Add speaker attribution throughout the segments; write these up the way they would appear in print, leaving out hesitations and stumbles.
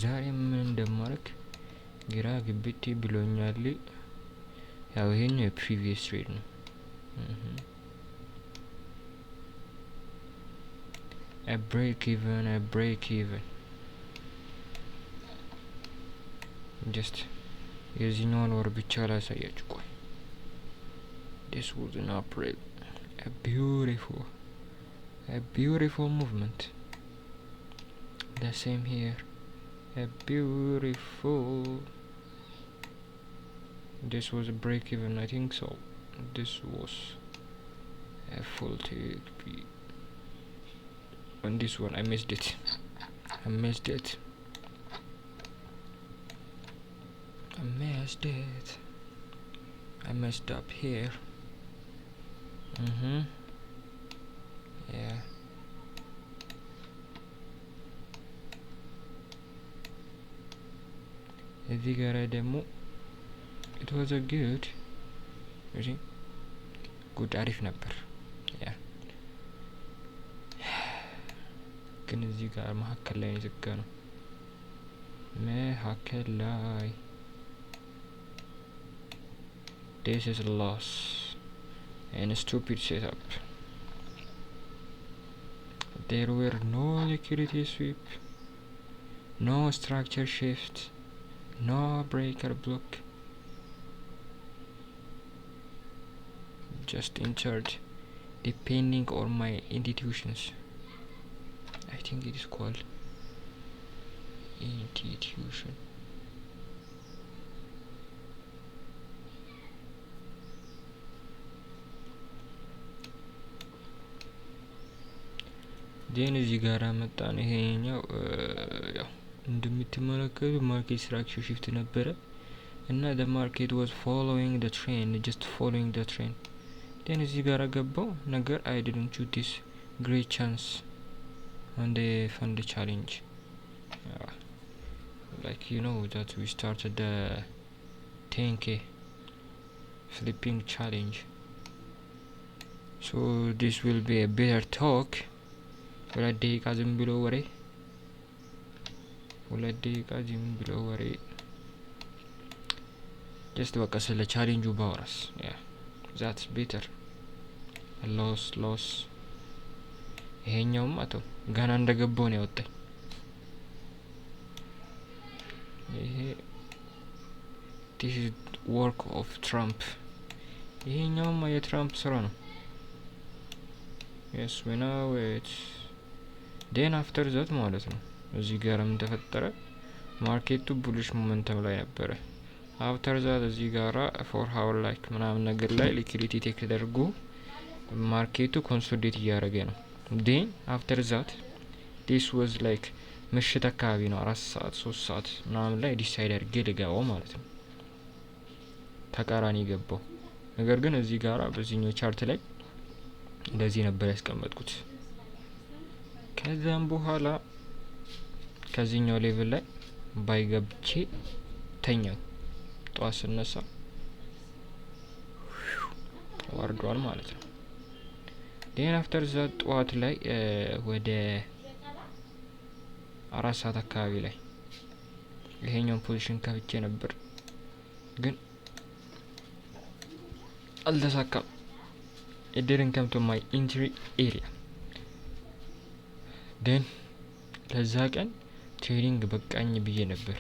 Speaker 1: ዛሬ ምን እንደማረክ ግራ ግብት ብሎኛል። ያው ይሄኛው የፕሪቪየስ ትሬድ ነው። a break even just የዚህኛውን ወር ብቻ ላሳያችሁ። ቆይ this was an April, a beautiful movement. The same here, a beautiful. This was a break even, I think so. This was a full take. On this one I missed it. I messed up here. Yeah. እዚህ ጋር ደግሞ it was a good አሪፍ ነበር። ያ ግን እዚህ ጋር መሀከል ላይ ዝጋ ነው። መሀከል ላይ this is a loss and a stupid setup. There were no liquidity sweep, no structure shift, no breaker block, just entered depending on my institutions. I think it is called institution. then እዚህ ጋር መጣን። ይሄኛው ያው እንደምትመለከቱ ማርኬት ስትራክቸር shift ነበረ እና the market was following the trend. then እዚህ ጋር ገባው ነገር I didn't choose this great chance on the fund challenge. Like you know that we started the 10k flipping challenge, so this will be a better talk. ሁለት ደቂቃ ዝም ብሎ ወሬ just በቃ ስለ ቻሌንጁ ባወራስ that's better. loss ይሄኛውም አቶ ገና እንደገባው ነው ያወጣኝ። ይሄ this is work of Trump። ይሄኛውም የትራምፕ ስራ ነው። yes we know it. then after that ማለት ነው እዚህ ጋርም ተፈጠረ ማርኬቱ ቡሊሽ ሞመንተም ላይ ነበረ። after that እዚህ ጋራ for how like ምናምን ነገር ላይ liquidity ቴክ ተደርጎ ማርኬቱ ኮንሶሊዴት እያደረገ ነው። then after that this was like ምሽት አካባቢ ነው 4 ሰዓት 3 ሰዓት ምናምን ላይ ዲሳይድ አድርጌ ልገባው ማለት ነው። ተቃራኒ ገባው። ነገር ግን እዚህ ጋራ በዚህኛው ቻርት ላይ እንደዚህ ነበር ያስቀመጥኩት። ከዛም በኋላ ከዚህኛው ሌቭል ላይ ባይገብቼ ተኛው። ጧት ስነሳ ወርዷል ማለት ነው። then after that ጧት ላይ ወደ 4 ሰዓት አካባቢ ላይ ይሄኛውን ፖዚሽን ከፍቼ ነበር ግን አልተሳካም። it didn't come to my entry area. then ለዛ ቀን ትሬዲንግ በቃኝ ብዬ ነበር።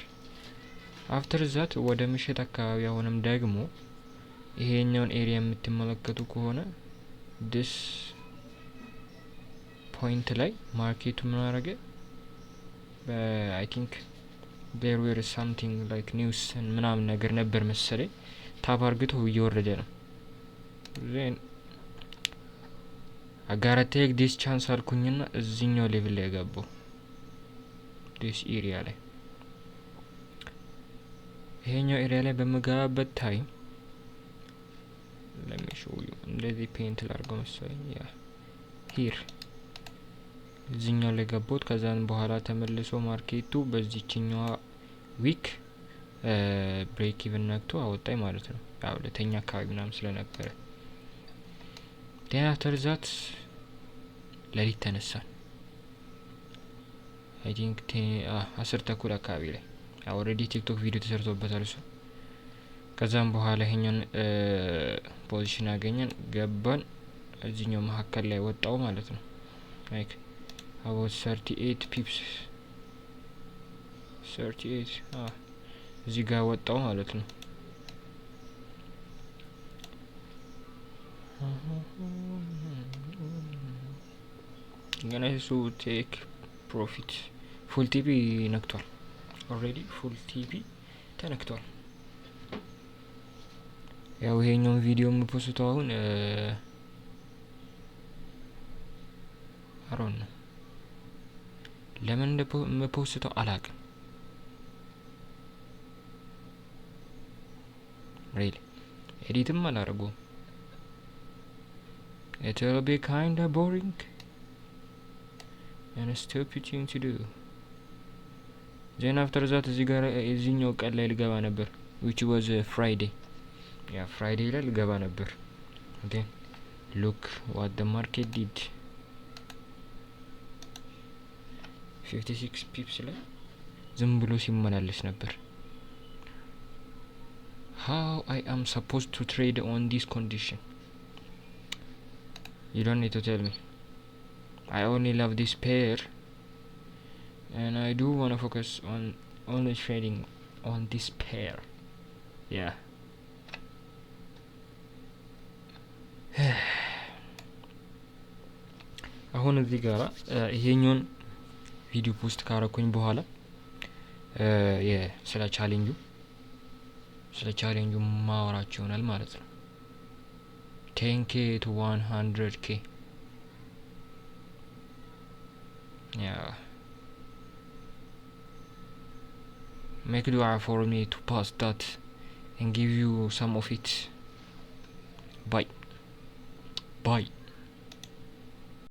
Speaker 1: after that ወደ ምሽት አካባቢ አሁንም ደግሞ ይሄኛውን ኤሪያ የምትመለከቱ ከሆነ this point ላይ ማርኬቱ ምን አደረገ? I think there were something like news ምናምን ነገር ነበር መሰለኝ ታብ አርግቶ እየወረደ ነው። then I gotta take this chance አልኩኝና እዚህኛው ሌቭል ላይ ገባው። this area ላይ ይሄኛው ኤሪያ ላይ በመገባበት ታይም let me show you እንደዚህ ፔንት ላድርገው መሰለኝ here እዚህኛው ላይ ገባሁት። ከዛን በኋላ ተመልሶ ማርኬቱ በዚህኛው ዊክ ብሬክ ኢቭን ነክቶ አወጣኝ ማለት ነው። ያው ለተኛ አካባቢ ምናምን ስለነበረ then after that ለሊት ተነሳን። አይ ቲንክ 10 ተኩል አካባቢ ላይ ኦልሬዲ ቲክቶክ ቪዲዮ ተሰርቶበታል እሱ። ከዛም በኋላ ይሄኛን ፖዚሽን አገኘን ገባን እዚህኛው መካከል ላይ ወጣው ማለት ነው። ላይክ about 38 pips 38 እዚህ ጋር ወጣው ማለት ነው። ገና እሱ ቴክ ፕሮፊት ፉል ቲቪ ነክቷል። ኦልሬዲ ፉል ቲቪ ተነክቷል። ያው ይሄኛውን ቪዲዮ የምፖስተው አሁን አሮን ነው ለምን እንደምፖስተው አላውቅም። ሪሊ ኤዲትም አላደረገውም። It will be kinda boring and a stupid thing to do. Then after that እዚህ ጋር እዚህኛው ቀን ላይ ልገባ ነበር which was Friday. Yeah, Friday ላይ ልገባ ነበር። Okay, look what the market did. 56 pips ላይ ዝም ብሎ ሲመላለስ ነበር። How I am supposed to trade on this condition? You don't need to tell me. I only love this pair and I do want to focus on only trading on this pair. Yeah. አሁን እዚህ ጋር ይሄኛውን ቪዲዮ ፖስት ካረኩኝ በኋላ ስለ ቻሌንጁ ማወራችሁ ይሆናል ማለት ነው። 10k to 100k. Yeah. Make dua for me to pass that and give you some of it. Bye.